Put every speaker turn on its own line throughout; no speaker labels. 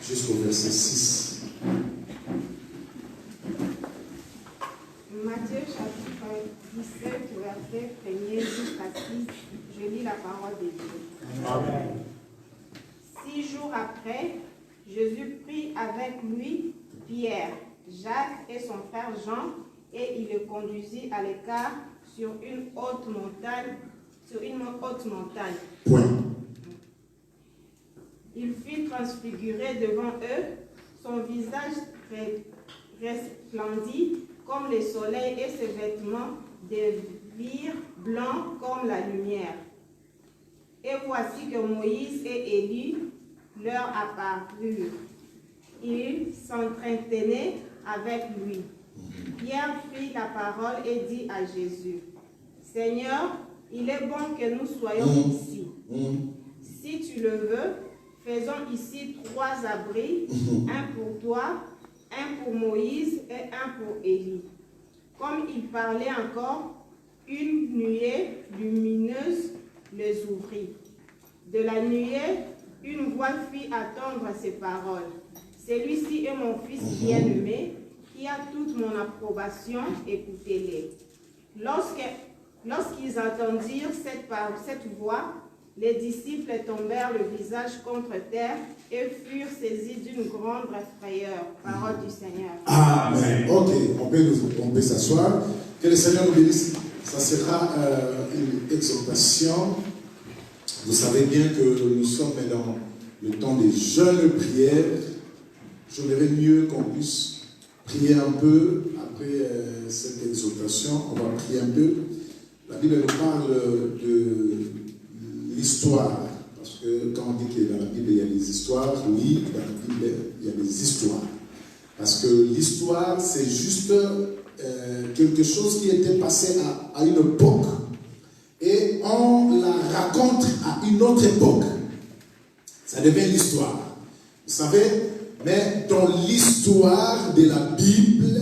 jusqu'au verset 6.
Matthieu chapitre 17, verset 1er jusqu'à 6, je lis la parole de Dieu.
Amen.
6 jours après, Jésus prit avec lui Pierre, Jacques et son frère Jean, et il le conduisit à l'écart sur une haute montagne.
Point.
Il fut transfiguré devant eux, son visage resplendit comme le soleil et ses vêtements devinrent blancs comme la lumière. Et voici que Moïse et Élie leur apparurent. Ils s'entretenaient avec lui. Pierre prit la parole et dit à Jésus, « Seigneur, il est bon que nous soyons ici. Si tu le veux, faisons ici 3 abris, un pour toi, un pour Moïse et un pour Élie. » Comme il parlait encore, une nuée lumineuse les ouvrit. De la nuée, une voix fit entendre ces paroles. « Celui-ci est mon fils bien-aimé, qui a toute mon approbation, écoutez-les. » Lorsqu'ils entendirent cette voix, les disciples tombèrent le visage contre terre et furent saisis d'une grande frayeur. Parole du Seigneur.
Amen. Ok, on peut s'asseoir. Que le Seigneur nous bénisse. Ça sera une exhortation. Vous savez bien que nous sommes dans le temps des jeûnes prières. J'aimerais mieux qu'on puisse prier un peu. Après cette exhortation, on va prier un peu. La Bible nous parle de l'histoire. Parce que quand on dit que dans la Bible il y a des histoires, oui, dans la Bible il y a des histoires. Parce que l'histoire, c'est juste quelque chose qui était passé à une époque. Et on la raconte à une autre époque. Ça devient l'histoire. Vous savez, mais dans l'histoire de la Bible,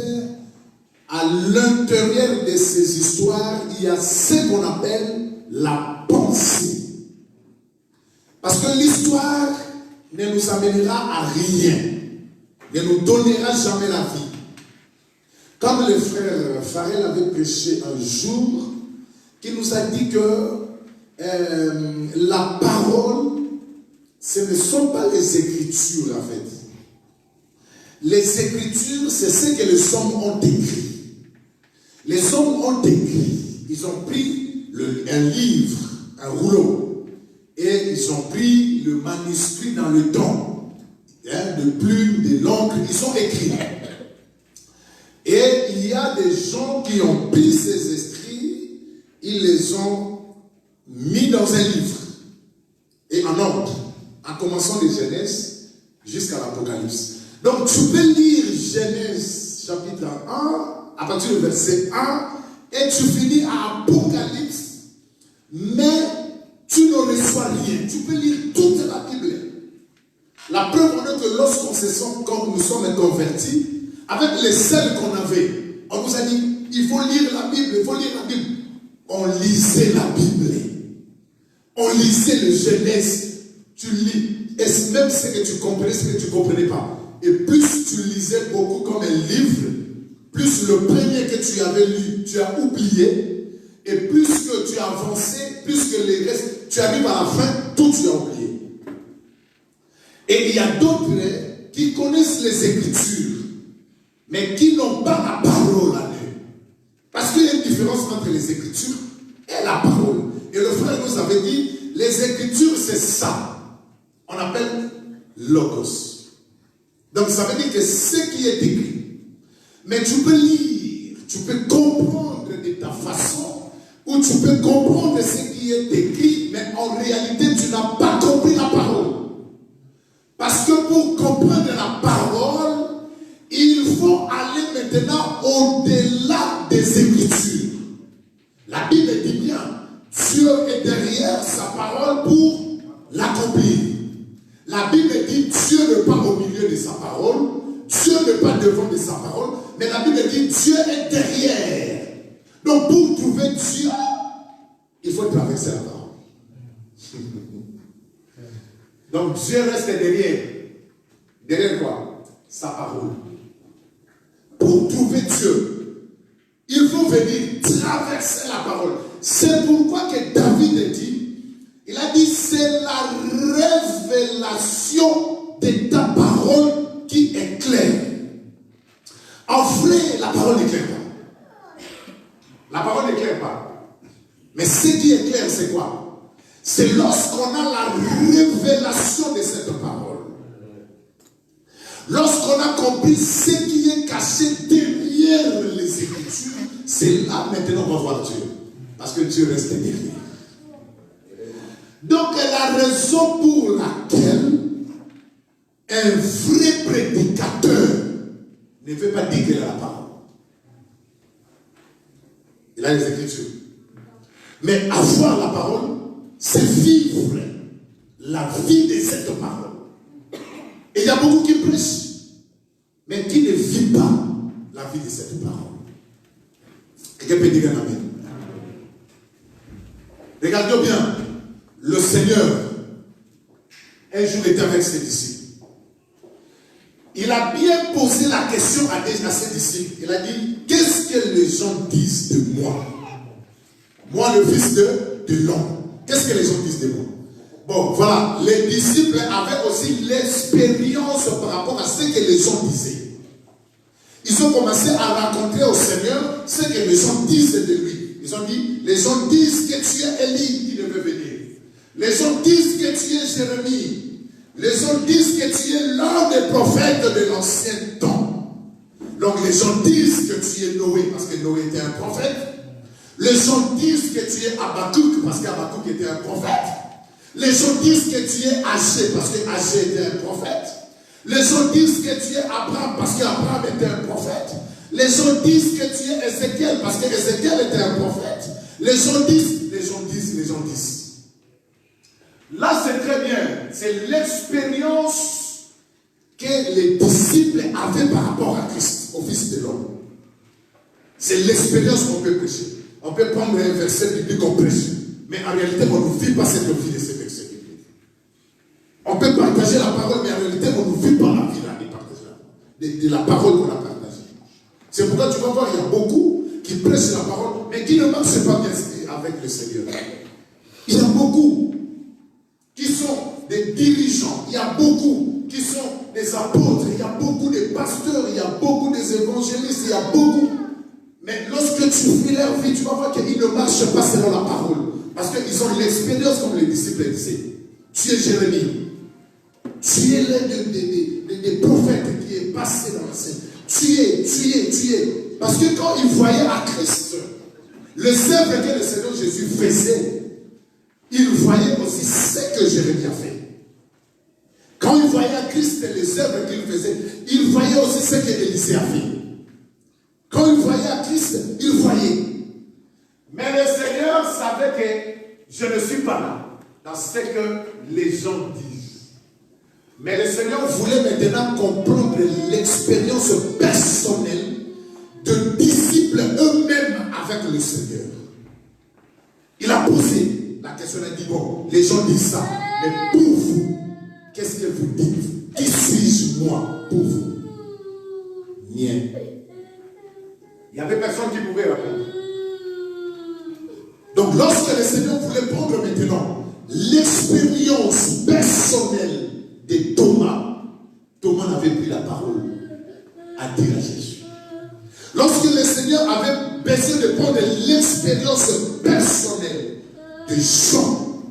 à l'intérieur de ces histoires, il y a ce qu'on appelle la pensée. Parce que l'histoire ne nous amènera à rien, ne nous donnera jamais la vie. Comme le frère Farel avait prêché un jour, qui nous a dit que la parole, ce ne sont pas les Écritures en fait. Les Écritures, c'est ce que les hommes ont écrit. Les hommes ont écrit. Ils ont pris un livre, un rouleau, et ils ont pris le manuscrit dans le temps, de plumes, de l'encre, ils ont écrit. Et il y a des gens qui ont pris ces esprits, ils les ont mis dans un livre, et en ordre, en commençant de Genèse jusqu'à l'Apocalypse. Donc tu peux lire Genèse chapitre 1, à partir du verset 1, et tu finis à Apocalypse, mais tu ne reçois rien. Tu peux lire toute la Bible. La preuve en est que lorsqu'on se sent, quand nous sommes convertis, avec les sels qu'on avait, on nous a dit, il faut lire la Bible, il faut lire la Bible. On lisait la Bible. On lisait le Genèse. Tu lis. Et même ce que tu comprenais, ce que tu ne comprenais pas. Et plus tu lisais beaucoup comme un livre, plus le premier que tu avais lu, tu as oublié. Et plus que tu as avancé, plus que les restes, tu arrives à la fin, tout tu as oublié. Et il y a d'autres qui connaissent les Écritures, mais qui n'ont pas la parole à eux. Parce qu'il y a une différence entre les Écritures et la parole. Et le frère nous avait dit, les Écritures c'est ça. On appelle Logos. Donc ça veut dire que ce qui est écrit, mais tu peux lire, tu peux comprendre de ta façon, ou tu peux comprendre ce qui est écrit, mais en réalité tu n'as pas compris la parole. Parce que pour comprendre la parole, il faut aller maintenant au-delà des Écritures. La Bible dit bien, Dieu est derrière sa parole pour l'accomplir. La Bible dit Dieu n'est pas au milieu de sa parole, Dieu n'est pas devant de sa parole, mais la Bible dit Dieu est derrière. Donc pour trouver Dieu, il faut traverser la parole. Donc Dieu reste derrière Derrière quoi? Sa parole. Pour trouver Dieu, il faut venir traverser la parole. C'est pourquoi que David dit, il a dit, c'est la révélation de ta parole qui éclaire. En vrai, la parole n'éclaire pas. La parole n'éclaire pas. Mais ce qui éclaire, c'est quoi? C'est lorsqu'on a la révélation de cette parole. Lorsqu'on a compris ce qui est caché derrière les Écritures, c'est là maintenant qu'on va voir Dieu. Parce que Dieu reste derrière. Donc la raison pour laquelle un vrai prédicateur ne veut pas dire qu'il a la parole. Il a les Écritures. Mais avoir la parole, c'est vivre la vie de cette parole. Et il y a beaucoup qui prêchent, mais qui ne vivent pas la vie de cette parole. Quelqu'un peut dire un amen. Regardez bien, le Seigneur, un jour était avec ses disciples. Il a bien posé la question à ses disciples. Il a dit, qu'est-ce que les gens disent de moi? Moi, le fils de l'homme. Qu'est-ce que les gens disent de moi? Bon, voilà, les disciples avaient aussi l'expérience par rapport à ce que les gens disaient. Ils ont commencé à raconter au Seigneur ce que les gens disent de lui. Ils ont dit, les gens disent que tu es Élie qui devait venir. Les gens disent que tu es Jérémie. Les gens disent que tu es l'un des prophètes de l'ancien temps. Donc les gens disent que tu es Noé parce que Noé était un prophète. Les gens disent que tu es Habakkuk parce qu'Habakkuk était un prophète. Les gens disent que tu es Agé parce que Agé était un prophète. Les gens disent que tu es Abraham parce qu'Abraham était un prophète. Les gens disent que tu es Ézéchiel parce que Ézéchiel était un prophète. Les gens disent. Là, c'est très bien. C'est l'expérience que les disciples avaient par rapport à Christ, au Fils de l'homme. C'est l'expérience qu'on peut prêcher. On peut prendre un verset biblique qu'on prêche. Mais en réalité, on ne vit pas cette vie de ce verset biblique. On peut partager la parole, mais en réalité, on ne vit pas la vie là, de la parole qu'on a partagée. C'est pourquoi tu vas voir, il y a beaucoup qui prêchent la parole, mais qui ne marchent pas bien avec le Seigneur. Il y a beaucoup qui sont des dirigeants, il y a beaucoup qui sont des apôtres, il y a beaucoup de pasteurs, il y a beaucoup des évangélistes, il y a beaucoup. Mais lorsque tu fais leur vie, tu vas voir qu'ils ne marchent pas selon la parole. Parce qu'ils ont l'expérience comme les disciples disaient. Tu es Jérémie. Tu es l'un des prophètes qui est passé dans la scène. Tu es. Parce que quand ils voyaient à Christ, le œuvre que le Seigneur Jésus faisait, ils voyaient aussi ce que Jérémie a fait. Quand ils voyaient à Christ les œuvres qu'il faisait, ils voyaient aussi ce que Élisée a fait. Quand ils voyaient à Christ, ils voyaient. Mais le Seigneur savait que je ne suis pas là dans ce que les gens disent. Mais le Seigneur voulait maintenant comprendre l'expérience personnelle de disciples eux-mêmes avec le Seigneur. Il a posé la question, il a dit, bon, les gens disent ça, mais pour vous, qu'est-ce que vous dites? Qui suis-je moi pour vous? Rien. Il n'y avait personne qui pouvait répondre. Donc lorsque le Seigneur voulait prendre maintenant l'expérience personnelle de Thomas, Thomas n'avait pris la parole à dire à Jésus. Lorsque le Seigneur avait besoin de prendre l'expérience personnelle de Jean,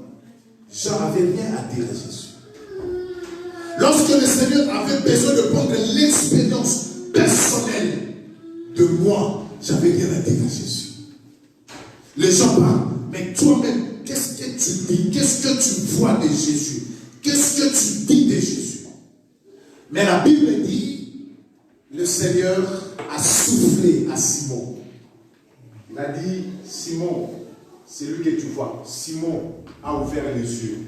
Jean n'avait rien à dire à Jésus. Lorsque le Seigneur avait besoin de prendre l'expérience personnelle de moi, j'avais rien à dire à Jésus. Les gens parlent, mais toi-même, qu'est-ce que tu dis? Qu'est-ce que tu vois de Jésus? Qu'est-ce que tu dis de Jésus? Mais la Bible dit, le Seigneur a soufflé à Simon. Il a dit, Simon, c'est lui que tu vois. Simon a ouvert les yeux.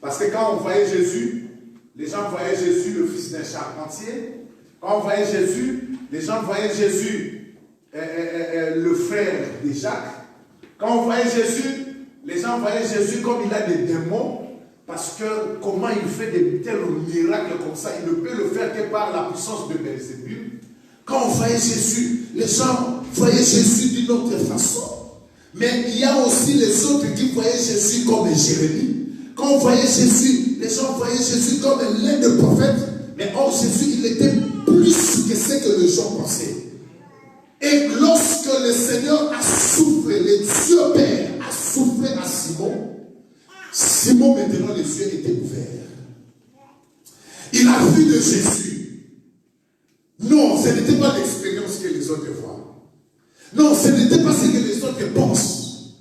Parce que quand on voyait Jésus, les gens voyaient Jésus, le fils d'un charpentier. Quand on voyait Jésus, les gens voyaient Jésus, le frère de Jacques. Quand on voyait Jésus, les gens voyaient Jésus comme il a des démons.
Parce que comment il fait des tels miracles comme ça, il ne peut le faire que par la puissance de Belzébul.
Quand on voyait Jésus, les gens voyaient Jésus d'une autre façon. Mais il y a aussi les autres qui voyaient Jésus comme Jérémie. Quand on voyait Jésus, les gens voyaient Jésus comme l'un des prophètes. Mais or, Jésus, il était plus que ce que les gens pensaient. Et lorsque le Seigneur a soufflé, le Dieu Père a soufflé à Simon, Simon, maintenant, les yeux étaient ouverts. Il a vu de Jésus. Non, ce n'était pas l'expérience que les autres voient. Non, ce n'était pas ce que les autres pensent.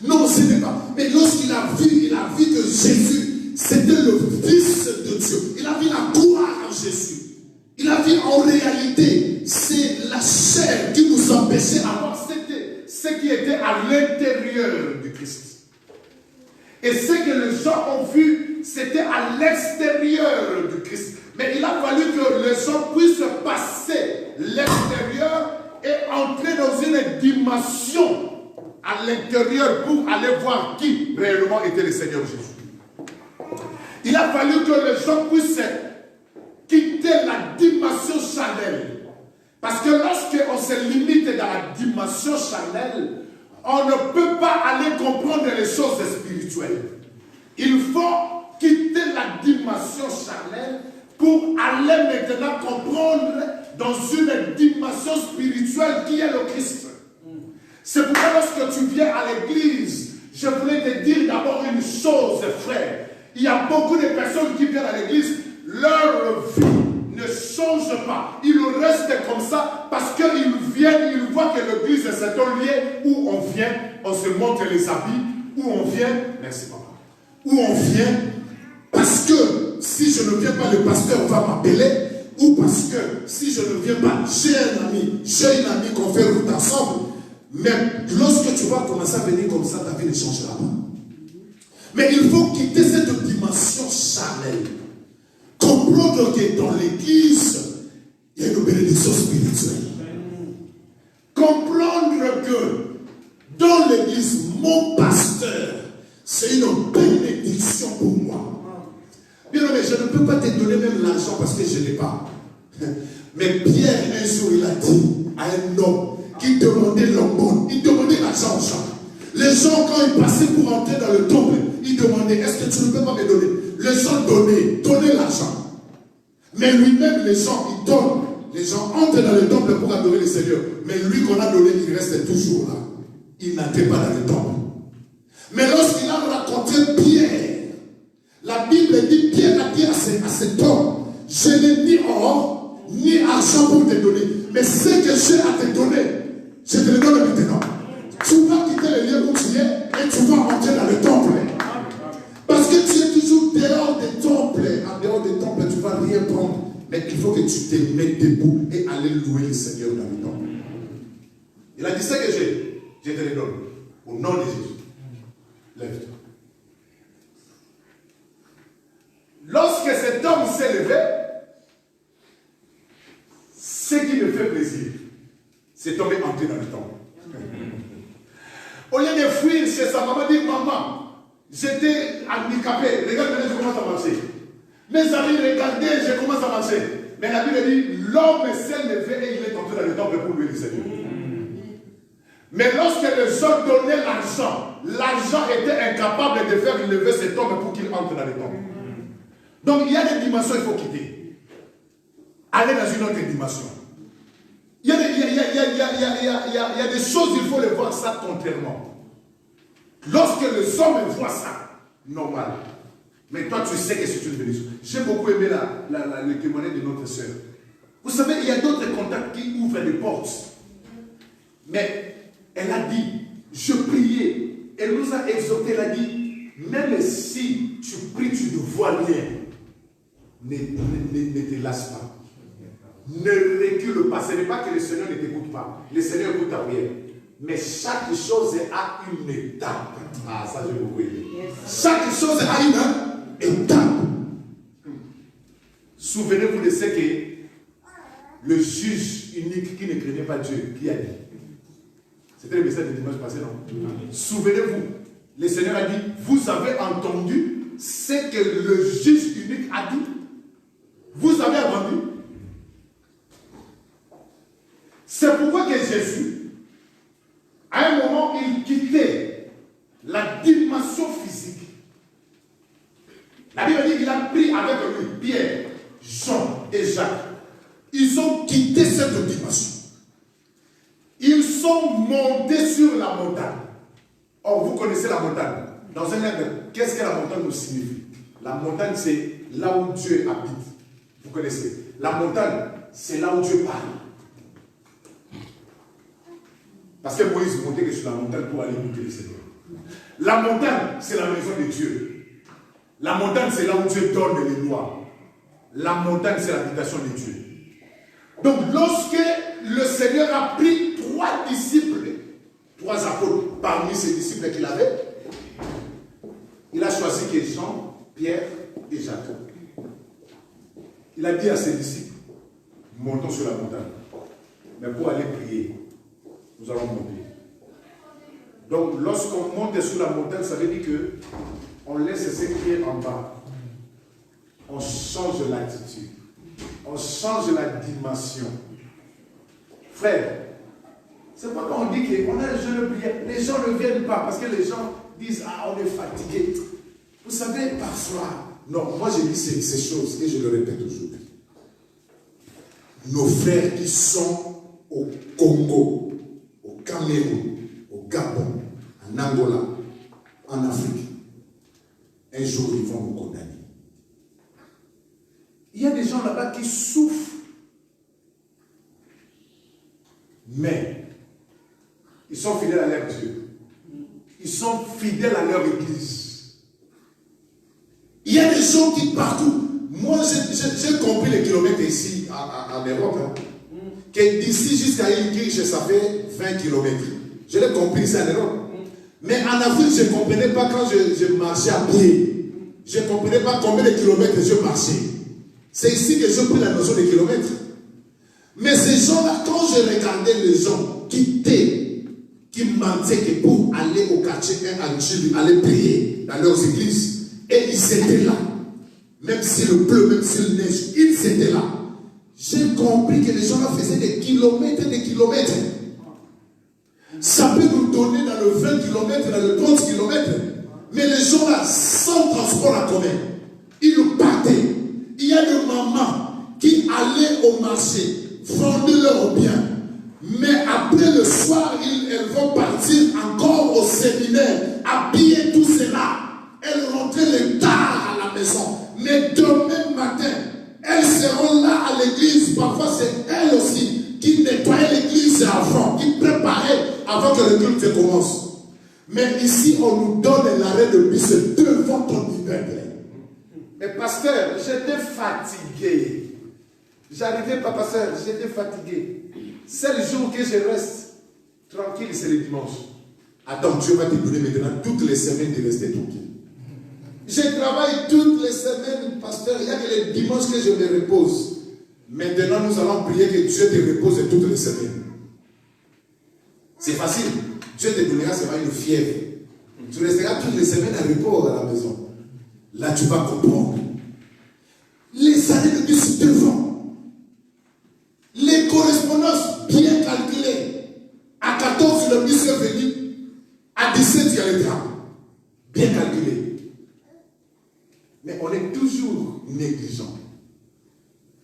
Non, ce n'est pas. Mais lorsqu'il a vu que Jésus, c'était le Fils de Dieu. Il a vu la gloire en Jésus. Il a vu en réalité, c'est la chair qui nous empêchait
alors c'était ce qui était à l'intérieur du Christ. Et ce que les gens ont vu, c'était à l'extérieur du Christ. Mais il a fallu que les gens puissent passer l'extérieur et entrer dans une dimension à l'intérieur pour aller voir qui réellement était le Seigneur Jésus. Il a fallu que les gens puissent quitter la dimension charnelle. Parce que lorsqu'on se limite dans la dimension charnelle, on ne peut pas aller comprendre les choses spirituelles. Il faut quitter la dimension charnelle pour aller maintenant comprendre dans une dimension spirituelle qui est le Christ. C'est pourquoi lorsque tu viens à l'église, je voulais te dire d'abord une chose, frère. Il y a beaucoup de personnes qui viennent à l'église, leur vie ne change pas. Ils restent comme ça parce qu'ils viennent, ils voient que l'église c'est un lieu où on vient, on se montre les habits, où on vient, merci papa, où on vient parce que si je ne viens pas, le pasteur va m'appeler, ou parce que si je ne viens pas, j'ai une amie qu'on fait route ensemble. Mais lorsque tu vas commencer à venir comme ça, ta vie ne changera pas. Mais il faut quitter cette dimension charnelle. Comprendre que dans l'église, il y a une bénédiction spirituelle. Comprendre que dans l'église, mon pasteur, c'est une bénédiction pour moi. Bien, mais je ne peux pas te donner même l'argent parce que je n'ai pas. Mais Pierre, un jour, il a dit à un homme qui demandait l'aumône, il demandait l'argent aux gens. Les gens, quand ils passaient pour entrer dans le temple, ils demandaient, est-ce que tu ne peux pas me donner? Les gens donnaient l'argent. Mais lui-même, les gens, ils donnent. Les gens entrent dans le temple pour adorer le Seigneur. Mais lui qu'on a donné, il reste toujours là. Il n'entre pas dans le temple. Mais lorsqu'il a rencontré Pierre, la Bible dit, Pierre a dit à cet homme, je n'ai ni or, ni argent pour te donner. Mais ce que j'ai à te donner, je te le donne maintenant. Tu vas quitter le lieu où tu es et tu vas entrer dans le temple. Parce que tu es toujours dehors des temples. En dehors des temples, tu ne vas rien prendre. Mais il faut que tu te mettes debout et aller louer le Seigneur dans le temple. Il a dit ce que j'ai, je te le donne. Au nom de Jésus. Lève-toi. Lorsque cet homme s'est levé, ce qui me fait plaisir, cet homme est entré dans le temple. Au lieu de fuir chez sa maman, dit maman, j'étais handicapé, regarde maintenant je commence à marcher. Mes amis, regardez, je commence à marcher. Mais la Bible dit, l'homme s'est levé et il est entré dans le temple pour louer le Seigneur. Mais lorsque les gens donnaient l'argent, l'argent était incapable de faire lever cet homme pour qu'il entre dans le temple. Donc il y a des dimensions qu'il faut quitter. Aller dans une autre dimension. Il y a des choses, il faut les voir ça contrairement. Lorsque les hommes voient ça, normal. Mais toi, tu sais que c'est une bénédiction. J'ai beaucoup aimé le témoignage de notre sœur. Vous savez, il y a d'autres contacts qui ouvrent les portes. Mais elle a dit, je priais. Elle nous a exhorté, elle a dit, même si tu pries, tu ne vois rien, ne te lâche pas. Ne recule pas. Ce n'est pas que le Seigneur ne t'écoute pas. Le Seigneur écoute ta prière. Mais chaque chose a une étape. Ah, ça j'ai beaucoup aimé. Chaque chose a une étape. Souvenez-vous de ce que le juge unique qui ne craignait pas Dieu, qui a dit. C'était le message de dimanche passé, non? Souvenez-vous, le Seigneur a dit, vous avez entendu ce que le juge unique a dit? Vous avez entendu? C'est pourquoi que Jésus, à un moment, il quittait la dimension physique. La Bible dit qu'il a pris avec lui Pierre, Jean et Jacques. Ils ont quitté cette dimension. Ils sont montés sur la montagne. Or, vous connaissez la montagne. Dans un livre, qu'est-ce que la montagne nous signifie? La montagne, c'est là où Dieu habite. Vous connaissez. La montagne, c'est là où Dieu parle. Parce que Moïse montait sur la montagne pour aller écouter le Seigneur. La montagne, c'est la maison de Dieu. La montagne, c'est là où Dieu donne les lois. La montagne, c'est l'habitation de Dieu. Donc, lorsque le Seigneur a pris 3 disciples, 3 apôtres parmi ces disciples qu'il avait, il a choisi que Jean, Pierre et Jacques. Il a dit à ses disciples, montons sur la montagne. Mais pour aller prier, nous allons monter. Donc, lorsqu'on monte sur la montagne, ça veut dire qu'on laisse ses pieds en bas. On change l'attitude. On change la dimension. Frère, c'est pas quand on dit qu'on a un jeûne de prière, les gens ne viennent pas parce que les gens disent, ah, on est fatigué. Vous savez, parfois, non, moi j'ai dit ces choses et je le répète aujourd'hui. Nos frères qui sont au Congo, au Cameroun, au Gabon, en Angola, en Afrique, un jour ils vont nous condamner. Il y a des gens là-bas qui souffrent. Mais ils sont fidèles à leur Dieu. Ils sont fidèles à leur église. Il y a des gens qui partout. Moi, j'ai compris les kilomètres ici en Europe. Hein, que d'ici jusqu'à Ilkirch, ça fait 20 kilomètres. Je l'ai compris ça en Europe. Mais en Afrique, je ne comprenais pas quand je marchais à pied. Je ne comprenais pas combien de kilomètres je marchais. C'est ici que j'ai pris la notion de kilomètres. Mais ces gens-là, quand je regardais les gens quitter, qui mentaient que pour aller au quartier à Chili, aller prier dans leurs églises, et ils étaient là. Même s'il pleut, même s'il neige, ils étaient là. J'ai compris que les gens-là faisaient des kilomètres et des kilomètres. Ça peut nous donner dans le 20 km, dans le 30 km. Mais les gens-là, sans transport en commun, ils partaient. Il y a des mamans qui allaient au marché, vendaient leurs biens. Mais après le soir, elles vont partir encore au séminaire, habiller tout cela. Elles rentraient tard à la maison. Mais demain matin, elles seront là à l'église. Parfois, c'est elles aussi qui nettoyaient l'église avant, qui préparaient avant que le culte commence. Mais ici, on nous donne l'arrêt de bus devant ton immeuble. Mais pasteur, j'étais fatigué. J'arrivais pas, pasteur, j'étais fatigué. C'est le jour que je reste tranquille, c'est le dimanche. Attends, Dieu va te donner maintenant toutes les semaines de rester tranquille. Je travaille toutes les semaines, pasteur. Il n'y a que les dimanches que je me repose. Maintenant, nous allons prier que Dieu te repose toutes les semaines. C'est facile. Dieu te donnera seulement une fièvre. Tu resteras toutes les semaines à repos à la maison. Là, tu vas comprendre. Les années de bus devant. Les correspondances bien calculées. À 14, le bus est venu. À 17, il y a le tram. Bien calculé. Mais on est toujours négligent.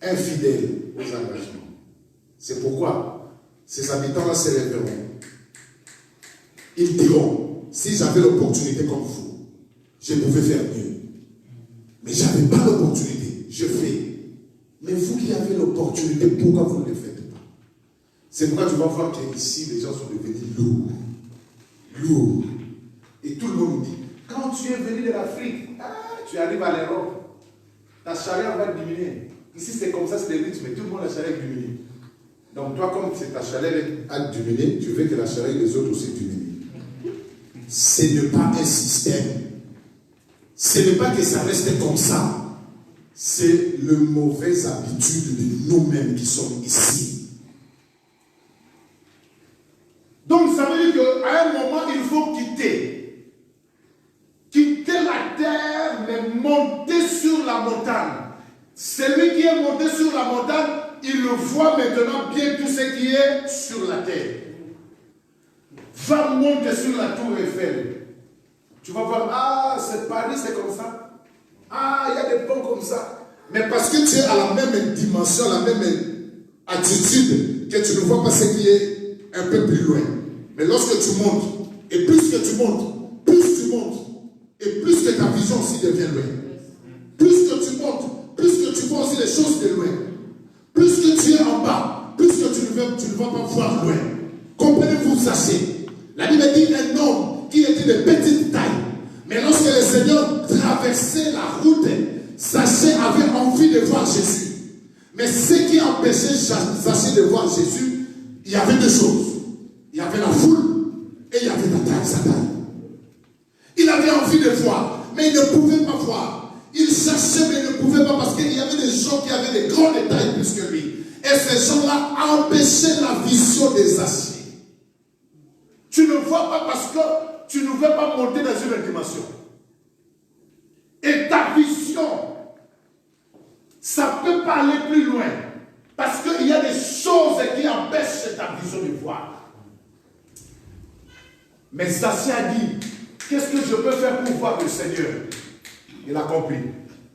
Infidèle aux engagements. C'est pourquoi ces habitants-là se lèveront. Ils diront, si j'avais l'opportunité comme vous, je pouvais faire mieux. Mais je n'avais pas l'opportunité, je fais. Mais vous qui avez l'opportunité, pourquoi vous ne le faites pas? C'est pourquoi tu vas voir qu'ici, les gens sont devenus lourds. Lourds. Et tout le monde dit, quand tu es venu de l'Afrique, tu arrives à l'Europe, ta chaleur va diminuer. Ici, c'est comme ça, c'est le rythme, mais tout le monde, la chaleur diminue. Donc toi, comme ta chaleur a diminué, tu veux que la chaleur des autres aussi diminue. Ce n'est pas un système. Ce n'est pas que ça reste comme ça. C'est le mauvais habitude de nous-mêmes qui sommes ici. Donc ça veut dire qu'à un moment, il faut quitter. Quitter la terre, mais montagne. Celui qui est monté sur la montagne, il le voit maintenant bien tout ce qui est sur la terre. Va monter sur la tour Eiffel. Tu vas voir, ah, c'est Paris, c'est comme ça. Ah, il y a des ponts comme ça.
Mais parce que tu es à la même dimension, la même attitude, que tu ne vois pas ce qui est un peu plus loin. Mais lorsque tu montes, et plus que tu montes, et plus que ta vision aussi devient loin. Plus que tu montes, plus que tu vois aussi les choses de loin. Plus que tu es en bas, plus que tu ne vas pas voir loin. Comprenez-vous, sachez. La Bible dit un homme qui était de petite taille. Mais lorsque le Seigneur traversait la route, Zachée avait envie de voir Jésus. Mais ce qui empêchait Zachée de voir Jésus, il y avait deux choses. Il y avait la foule et il y avait sa taille. Il avait envie de voir, mais il ne pouvait pas voir. Il cherchait, mais il ne pouvait pas parce qu'il y avait des gens qui avaient des grands détails plus que lui. Et ces gens-là empêchaient la vision de Zachée.
Tu ne vois pas parce que tu ne veux pas monter dans une dimension. Et ta vision, ça ne peut pas aller plus loin. Parce qu'il y a des choses qui empêchent ta vision de voir. Mais Zachée a dit, qu'est-ce que je peux faire pour voir le Seigneur? Il a compris.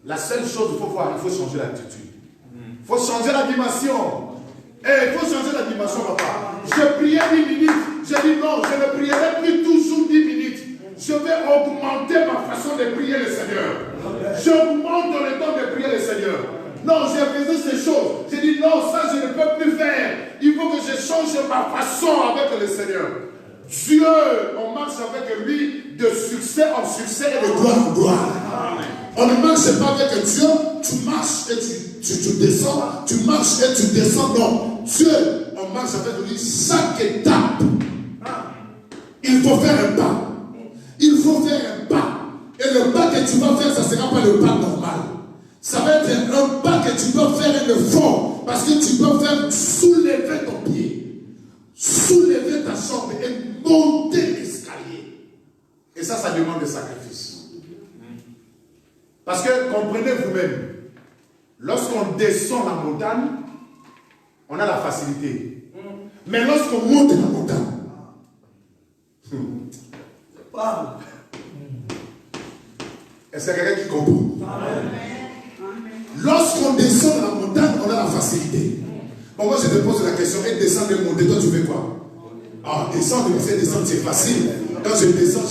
La seule chose qu'il faut voir, il faut changer l'attitude. Il faut changer la dimension. Il faut changer la dimension, papa. Je priais 10 minutes. J'ai dit non, je ne prierai plus toujours 10 minutes. Je vais augmenter ma façon de prier le Seigneur. J'augmente le temps de prier le Seigneur. Non, j'ai fait ces choses. J'ai dit non, ça je ne peux plus faire. Il faut que je change ma façon avec le Seigneur. Dieu, on marche avec lui de succès en succès et de gloire en gloire. On ne marche pas avec Dieu, tu marches et tu descends, tu marches et tu descends. Non, Dieu, on marche avec lui chaque étape. Il faut faire un pas. Il faut faire un pas. Et le pas que tu vas faire, ça ne sera pas le pas normal. Ça va être un pas que tu dois faire un effort. Parce que tu dois faire soulever ton pied. Soulever ta jambe et monter l'escalier. Et ça demande des sacrifices. Parce que, comprenez vous-même, lorsqu'on descend la montagne, on a la facilité. Mais lorsqu'on monte la montagne, est-ce qu'il y a quelqu'un qui comprend? Lorsqu'on descend la montagne, on a la facilité. Bon, moi je te pose la question, et descendre et monter, toi tu fais quoi? Ah, descendre, c'est facile. Quand je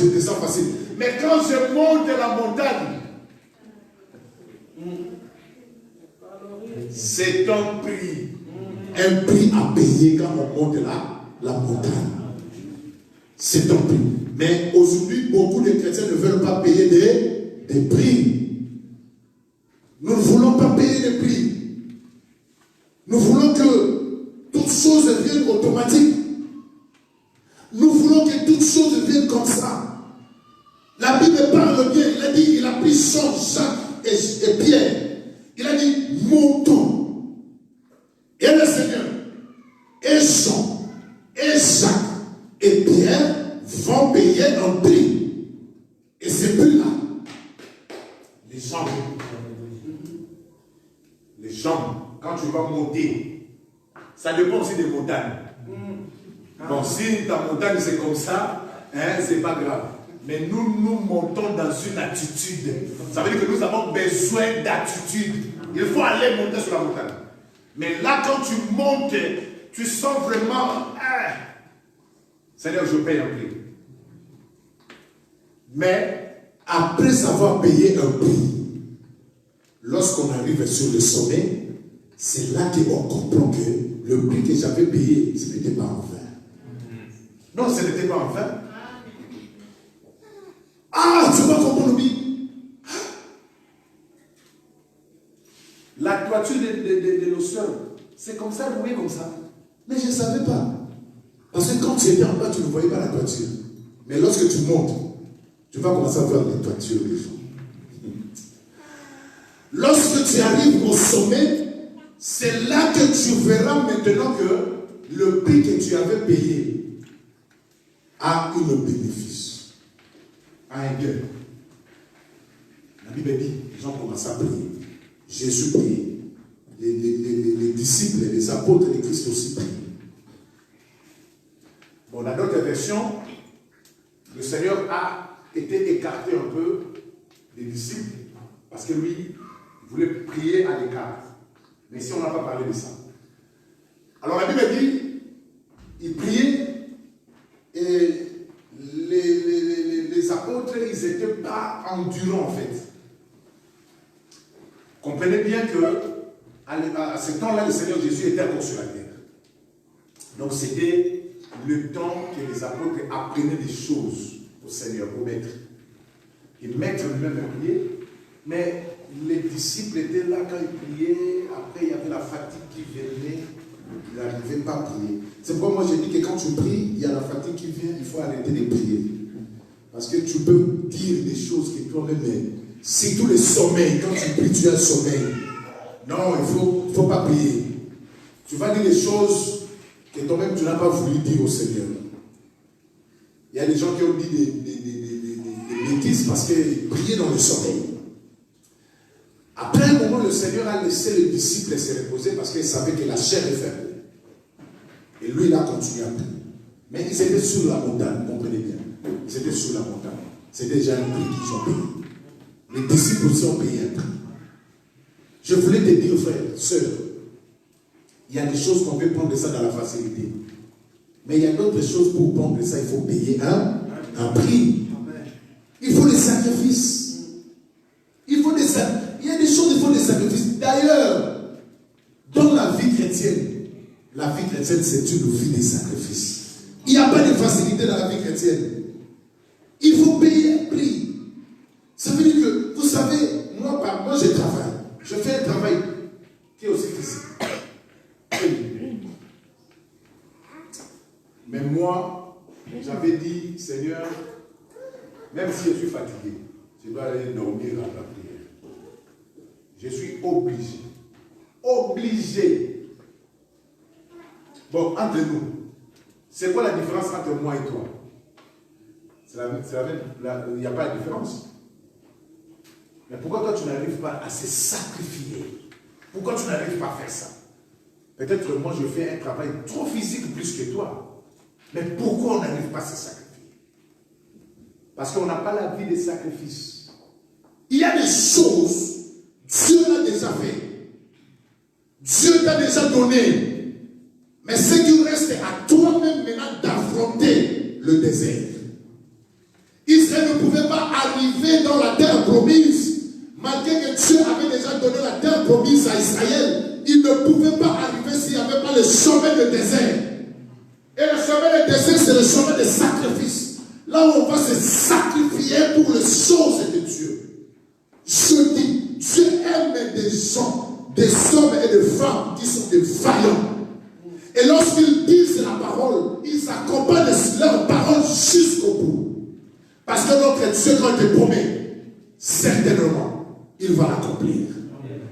descends facile. Mais quand je monte la montagne, c'est un prix. Un prix à payer quand on monte la montagne. C'est un prix. Mais aujourd'hui, beaucoup de chrétiens ne veulent pas payer des prix. Nous ne voulons pas payer des prix. Nous voulons que toutes choses viennent automatiques. Nous voulons que toutes choses viennent comme ça. La Bible parle bien. Il a dit, il a pris Jean, Jacques et Pierre. Il a dit, montons. Et le Seigneur, et Jean, et Jacques, et Pierre vont payer un prix. Et c'est plus là. Les jambes. Les jambes, quand tu vas monter, ça dépend aussi des montagnes. Bon, si ta montagne c'est comme ça, c'est pas grave. Mais nous montons dans une attitude. Ça veut dire que nous avons besoin d'attitude. Il faut aller monter sur la montagne. Mais là, quand tu montes, tu sens vraiment, Seigneur, je paye un prix. Mais après avoir payé un prix, lorsqu'on arrive sur le sommet, c'est là qu'on comprend que le prix que j'avais payé, ce n'était pas en vain. Non, ce n'était pas en vain. Ah, tu vas comprendre, oui. La toiture de l'océan, c'est comme ça, rouillé comme ça. Mais je ne savais pas. Parce que quand tu étais en bas, tu ne voyais pas la toiture. Mais lorsque tu montes, tu vas commencer à voir les toitures des gens. Lorsque tu arrives au sommet, c'est là que tu verras maintenant que le prix que tu avais payé a eu le bénéfice, a un gain. La Bible dit, les gens commencent à prier.
Jésus priait. Les disciples, les apôtres de Christ aussi priaient.
Bon, dans d'autres versions, le Seigneur a été écarté un peu des disciples parce que lui, il voulait prier à l'écart. Mais ici, on n'a pas parlé de ça. Alors la Bible dit, il priait et les apôtres, ils n'étaient pas endurants en fait. Comprenez bien que à ce temps-là, le Seigneur Jésus était encore sur la terre. Donc c'était le temps que les apôtres apprenaient des choses au Seigneur, au Maître. Et le Maître lui-même priait, mais les disciples étaient là quand ils priaient. Après, il y avait la fatigue qui venait. Ils n'arrivaient pas à prier. C'est pourquoi moi j'ai dit que quand tu pries, il y a la fatigue qui vient, il faut arrêter de prier. Parce que tu peux dire des choses que toi-même, si tous les sommeils, quand tu pries, tu as le sommeil. Non, il ne faut pas prier. Tu vas dire des choses que toi-même tu n'as pas voulu dire au Seigneur. Il y a des gens qui ont dit des bêtises parce qu'ils priaient dans le sommeil. Après un moment, le Seigneur a laissé les disciples se reposer parce qu'ils savaient que la chair est faible. Et lui, il a continué à prier. Mais ils étaient sur la montagne, comprenez bien. Ils étaient sur la montagne. C'est déjà un prix qu'ils ont payé. Les disciples aussi ont payé un prix. Je voulais te dire, frère, sœur, il y a des choses qu'on peut prendre ça dans la facilité. Mais il y a d'autres choses pour prendre ça, il faut payer un prix. Il faut des sacrifices. Il y a des choses, il faut des sacrifices. D'ailleurs, dans la vie chrétienne, c'est une vie de sacrifices. Il n'y a pas de facilité dans la vie chrétienne. Il faut payer un prix. Ça veut dire que, vous savez, moi je travaille. Je fais un travail qui est aussi physique. Mais moi, j'avais dit, Seigneur, même si je suis fatigué, je dois aller dormir à la prière. Je suis obligé. Obligé. Bon, entre nous, c'est quoi la différence entre moi et toi? C'est la même, il n'y a pas de différence. Mais pourquoi toi tu n'arrives pas à se sacrifier? Pourquoi tu n'arrives pas à faire ça? Peut-être que moi je fais un travail trop physique plus que toi. Mais pourquoi on n'arrive pas à se sacrifier? Parce qu'on n'a pas la vie des sacrifices.
Il y a des choses, Dieu l'a déjà fait. Dieu t'a déjà donné. Mais ce qui reste à toi-même maintenant d'affronter le désert. Israël ne pouvait pas arriver dans la terre promise. Malgré que Dieu avait déjà donné la terre promise à Israël, il ne pouvait pas arriver s'il n'y avait pas le chemin de désert. Et le chemin de désert, c'est le chemin de sacrifice. Là où on va se sacrifier pour les choses de Dieu. Je dis, Dieu aime des gens, des hommes et des femmes qui sont des vaillants. Et lorsqu'ils disent la parole, ils accompagnent leur parole jusqu'au bout. Parce que notre Dieu, quand il te promet, certainement, il va l'accomplir.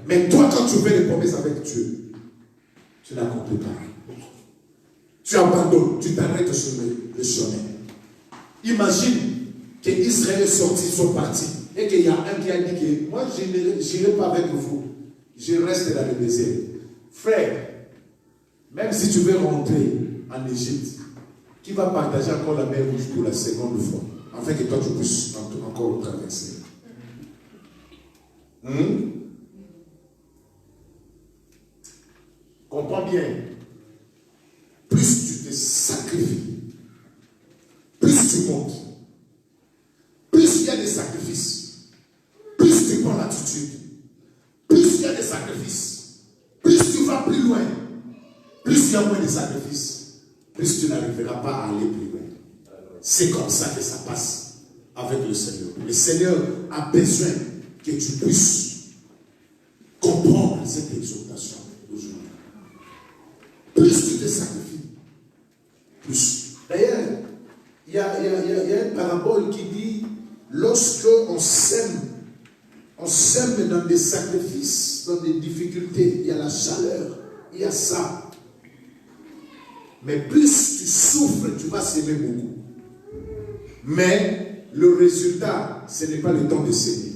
Mais toi, quand tu fais les promesses avec Dieu, tu n'accomplis pas. Tu abandonnes, tu t'arrêtes sur le chemin. Imagine qu'Israël est sorti, ils sont partis. Et qu'il y a un qui a dit que moi, je n'irai pas avec vous. Je reste dans le désert. Frère, même si tu veux rentrer en Égypte, qui va partager encore la mer Rouge pour la seconde fois, afin que toi tu puisses encore traverser.
Comprends bien.
Plus tu te sacrifies, plus tu montes, plus il y a des sacrifices, plus tu prends l'attitude, plus il y a des sacrifices, plus tu vas plus loin, plus il y a moins de sacrifices, plus tu n'arriveras pas à aller plus loin. C'est comme ça que ça passe avec le Seigneur. Le Seigneur a besoin que tu puisses comprendre cette exhortation aujourd'hui. Plus tu te sacrifies, plus. D'ailleurs, il y a une parabole qui dit, lorsque on sème dans des sacrifices, dans des difficultés, il y a la chaleur, il y a ça. Mais plus tu souffres, tu vas s'aimer beaucoup. Mais le résultat, ce n'est pas le temps de s'aimer.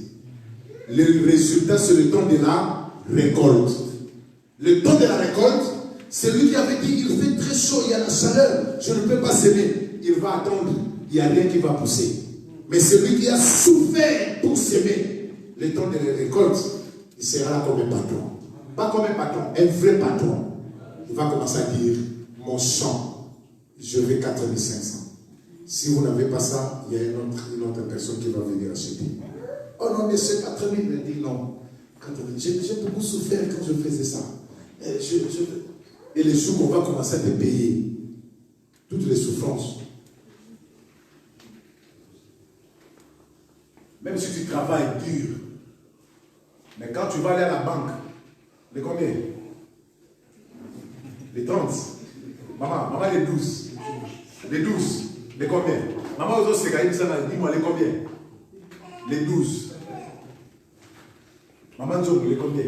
Le résultat, c'est le temps de la récolte. Le temps de la récolte, c'est lui qui avait dit, il fait très chaud, il y a la chaleur, je ne peux pas s'aimer. Il va attendre, il n'y a rien qui va pousser. Mais celui qui a souffert pour s'aimer, le temps de la récolte, il sera là comme un patron. Pas comme un patron, un vrai patron. Il va commencer à dire, mon champ, je vais 4500. Si vous n'avez pas ça, il y a une autre personne qui va venir acheter. Oh non, mais c'est 4000. Il dit non. J'ai beaucoup souffert quand je faisais ça. Et les jours qu'on va commencer à te payer, toutes les souffrances. Même si tu travailles dur, mais quand tu vas aller à la banque, les combien? Les 30. Maman les 12. Les 12. Les combien? Maman, aux autres, c'est dis-moi les combien? Les 12. Maman, les combien?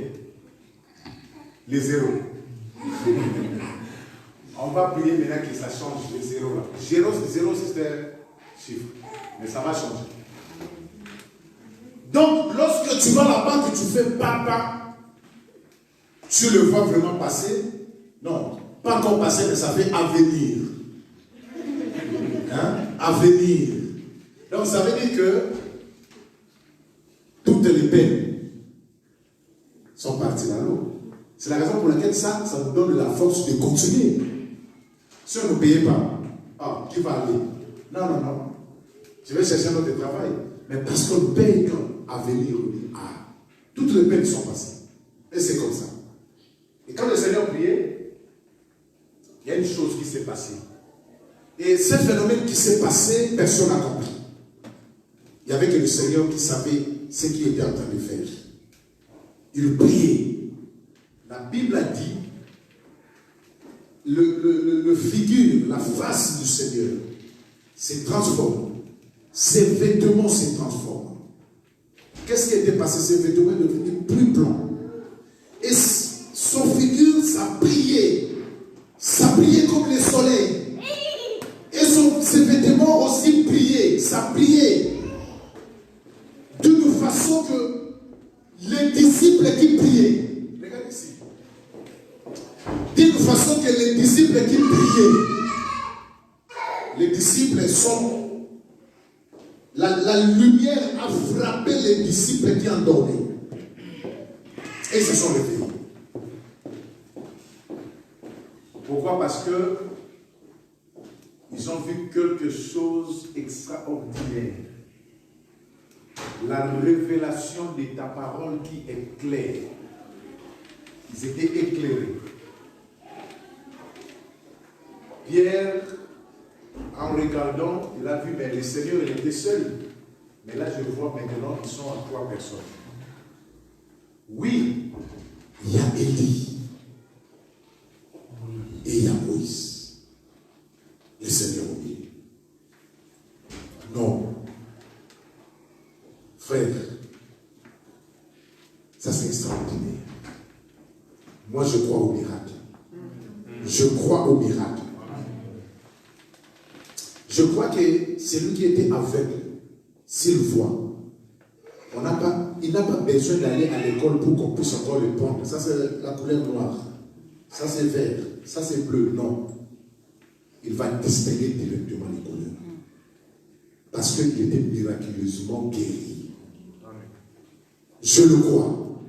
Les 0. On va prier maintenant que ça change, les 0 là. 0 c'est un chiffre. Mais ça va changer. Donc, lorsque tu vas à la banque et tu fais papa, tu le vois vraiment passer? Non, pas encore passer, mais ça fait avenir. Hein? Avenir. Donc, ça veut dire que toutes les peines sont parties dans l'eau. C'est la raison pour laquelle ça nous donne la force de continuer. Si on ne paye pas, qui va aller? Non. Je vais chercher un autre travail. Mais parce qu'on paye quand à venir, toutes les peines sont passées. Et c'est comme ça. Et quand le Seigneur priait, il y a une chose qui s'est passée. Et ce phénomène qui s'est passé, personne n'a compris. Il n'y avait que le Seigneur qui savait ce qu'il était en train de faire. Il priait. La Bible a dit, le figure, la face du Seigneur se transforme. Ses vêtements se transforment. Qu'est-ce qui était passé? Ses vêtements devenaient plus blancs. Et son figure, ça brillait. Ça brillait comme le soleil. Et ses vêtements aussi brillaient. Ça brillait. D'une façon que les disciples qui priaient, regardez ici, d'une façon que les disciples qui priaient, les disciples sont, la lumière a frappé les disciples qui endormaient. Et ils se sont réveillés. Pourquoi? Parce que ils ont vu quelque chose d'extraordinaire. La révélation de ta parole qui est claire. Ils étaient éclairés. Pierre, en regardant, il a vu, mais le Seigneur, il était seul. Mais là, je vois maintenant, ils sont à 3 personnes. Oui, il y a Élie. Et il y a Moïse. Le Seigneur au milieu. Non. Frère, ça c'est extraordinaire. Moi, je crois au miracle. Je crois au miracle. Je crois que celui qui était aveugle, s'il voit, il n'a pas besoin d'aller à l'école pour qu'on puisse encore le prendre. Ça, c'est la couleur noire. Ça, c'est vert. Ça, c'est bleu. Non. Il va distinguer directement les couleurs. Parce qu'il était miraculeusement guéri. Je le crois.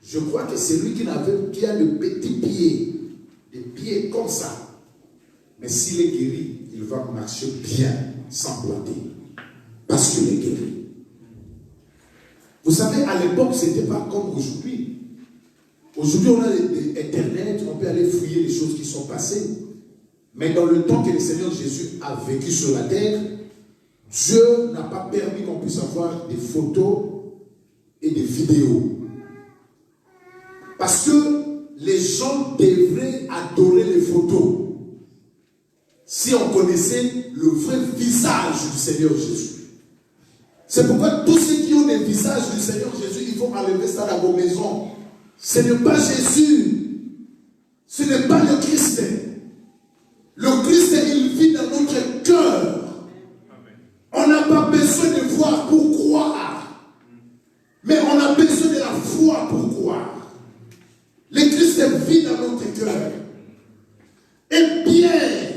Je crois que celui qui a le petit pied, des pieds comme ça, mais s'il est guéri, il va marcher bien, sans planter. Parce qu'il est guéri. Vous savez, à l'époque, ce n'était pas comme aujourd'hui. Aujourd'hui, on a Internet, on peut aller fouiller les choses qui sont passées. Mais dans le temps que le Seigneur Jésus a vécu sur la terre, Dieu n'a pas permis qu'on puisse avoir des photos et des vidéos. Parce que les gens devraient adorer les photos si on connaissait le vrai visage du Seigneur Jésus. C'est pourquoi tous ceux qui ont le visage du Seigneur Jésus, il faut enlever ça dans vos maisons. Ce n'est pas Jésus. Ce n'est pas le Christ. Le Christ, il vit dans notre cœur. On n'a pas besoin de voir pour croire. Mais on a besoin de la foi pour croire. Et Pierre,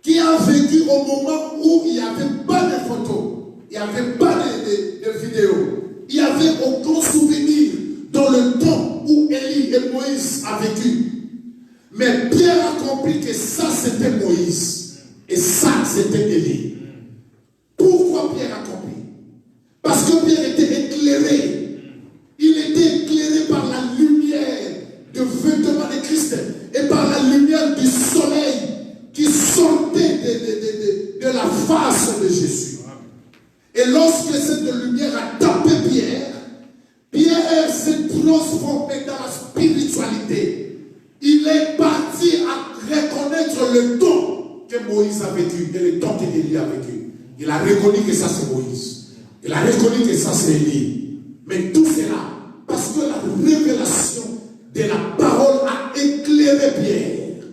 qui a vécu au moment où il n'y avait pas de photos, il n'y avait pas de vidéos, il n'y avait aucun souvenir dans le temps où Élie et Moïse a vécu. Mais Pierre a compris que ça c'était Moïse et ça c'était Élie. Pourquoi Pierre a compris? Parce que Pierre était éclairé. Il était éclairé par la lumière de vêtements de Christ et par la lumière du soleil qui sortait de la face de Jésus. Et lorsque cette lumière a tapé Pierre, Pierre s'est transformé dans la spiritualité. Il est parti à reconnaître le temps que Moïse a vécu et le temps qu'Élie a vécu. Il a reconnu que ça c'est Moïse. Il a reconnu que ça c'est Élie. Mais tout cela parce que la révélation de la parole a éclairé Pierre.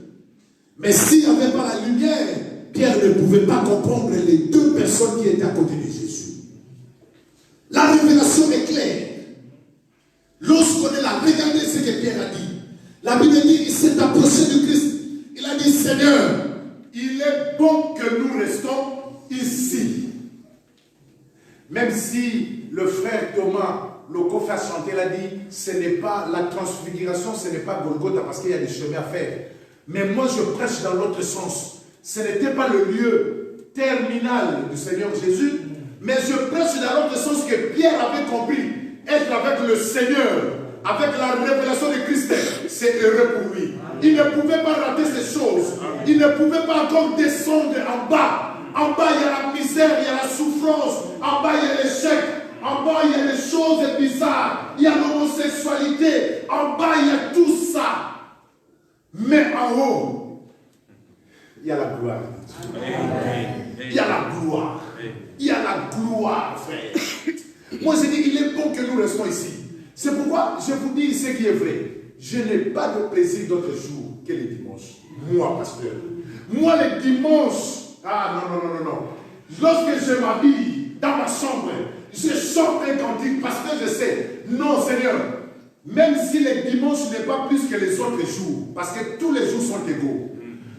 Mais s'il n'y avait pas la lumière, Pierre ne pouvait pas comprendre les deux personnes qui étaient à côté de Jésus. La révélation est claire. Lorsqu'on est là, regardez ce que Pierre a dit. La Bible dit qu'il s'est approché du Christ. Il a dit, Seigneur,
il est bon que nous restons ici. Même si le frère Thomas, le co-frère chanté, l'a dit, ce n'est pas la transfiguration, ce n'est pas Golgotha parce qu'il y a des chemins à faire. Mais moi je prêche dans l'autre sens. Ce n'était pas le lieu terminal du Seigneur Jésus, mais je prêche dans l'autre sens que Pierre avait compris. Être avec le Seigneur, avec la révélation de Christ, c'est heureux pour lui. Il ne pouvait pas rater ces choses. Il ne pouvait pas encore descendre en bas. En bas, il y a la misère, il y a la souffrance. En bas, il y a l'échec. En bas, il y a des choses bizarres. Il y a l'homosexualité. En bas, il y a tout ça. Mais en haut, il y a la gloire. Il y a la gloire. Il y a la gloire, frère. Moi, je dis, il est bon que nous restons ici. C'est pourquoi je vous dis ce qui est vrai. Je n'ai pas de plaisir d'autre jour que les dimanches. Moi, pasteur. Moi, les dimanches, ah non. Lorsque je m'habille dans ma chambre, je chante un cantique parce que je sais, non, Seigneur, même si les dimanches n'est pas plus que les autres jours, parce que tous les jours sont égaux.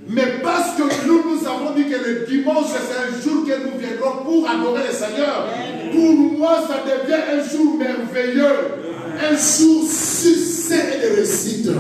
Mais parce que nous avons dit que le dimanche, c'est un jour que nous viendrons pour adorer le Seigneur. Pour moi, ça devient un jour merveilleux. Un jour succès et de réussite.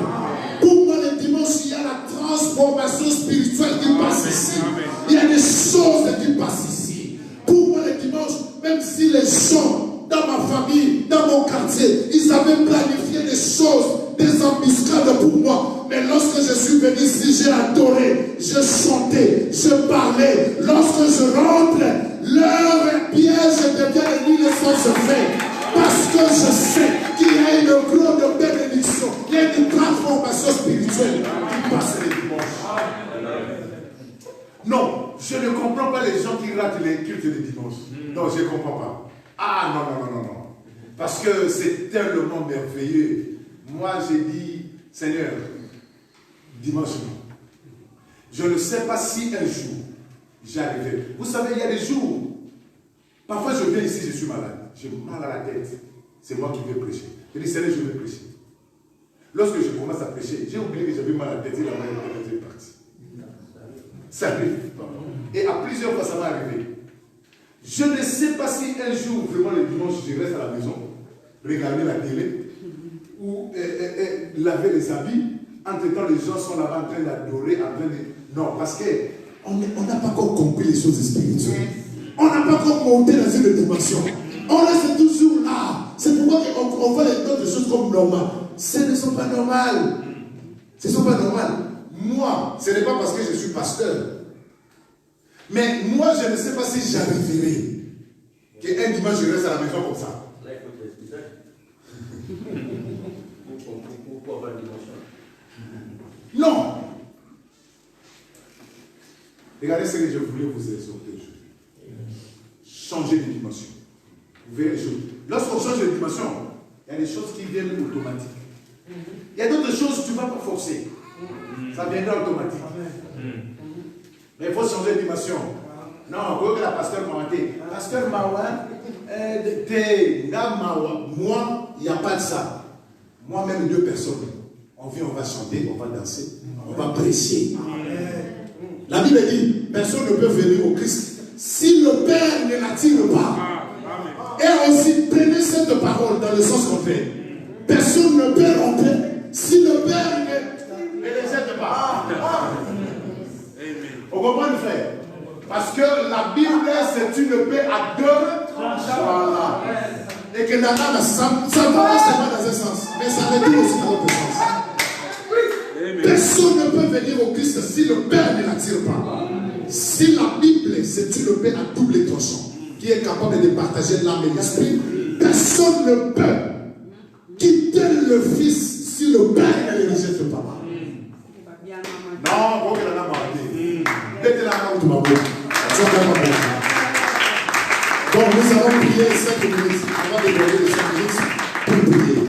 Pour moi, le dimanche, il y a la transformation spirituelle qui passe ici. Il y a des choses qui passent ici. Pour moi, le dimanche, même si les gens dans ma famille, dans mon quartier, ils avaient planifié des choses, des embuscades pour moi. Mais lorsque je suis venu ici, j'ai adoré, je chantais, je parlais. Lorsque je rentre, leur piège devient une naissance faite. Parce que je sais qu'il y a une grande bénédiction, il y a une transformation spirituelle qui passe les dimanches. Non, je ne comprends pas les gens qui ratent les cultes de dimanche. Non, je ne comprends pas. Ah non. Parce que c'est tellement merveilleux. Moi, j'ai dit, Seigneur, dimanche non. Je ne sais pas si un jour j'arriverai. Vous savez, il y a des jours, parfois je viens ici, je suis malade. J'ai mal à la tête. C'est moi qui vais prêcher. Je dis, Seigneur, je vais prêcher. Lorsque je commence à prêcher, j'ai oublié que j'avais mal à la tête et la main est partie. Ça arrive. Et à plusieurs fois, ça m'est arrivé. Je ne sais pas si un jour, vraiment le dimanche, je reste à la maison, regarder la télé, ou laver les habits. Entre-temps, les gens sont là-bas en train d'adorer, en train de... Non, parce qu'on n'a pas encore compris les choses spirituelles. On n'a pas encore monté dans une dimension. On reste toujours là. C'est pourquoi on voit les autres choses comme normales. Ce ne sont pas normales. Ce ne sont pas normales. Moi, ce n'est pas parce que je suis pasteur. Mais moi, je ne sais pas si j'arriverai qu'un dimanche, je reste à la maison comme ça.
Là, il faut t'expliquer. Pourquoi avoir une dimension?
Non. Regardez ce que je voulais vous exhorter aujourd'hui. Changer de dimension. Vous verrez les choses. Lorsqu'on change de dimension, il y a des choses qui viennent automatiques. Il y a d'autres choses que tu ne vas pas forcer. Ça viendra automatique. Mais il faut changer de dimension. Non, vous que la pasteur m'a dit, pasteur Mawa, moi, il n'y a pas de ça. Moi-même, 2 personnes.
On vient, on va chanter, on va danser, on va apprécier. La Bible dit, personne ne peut venir au Christ si le Père ne l'attire pas. Et aussi, prenez cette parole dans le sens contraire. Personne ne peut rentrer si le Père ne les aide pas. Vous comprenez, frère? Parce que la Bible, c'est une paix à deux. Voilà. Et que ça va seulement dans un sens, mais ça retourne aussi dans l'autre sens. Personne ne peut venir au Christ si le Père ne l'attire pas. Si la Bible, c'est une paix à double tranchant, qui est capable de partager l'âme et l'esprit, personne ne peut quitter le Fils si le Père ne le rejette pas.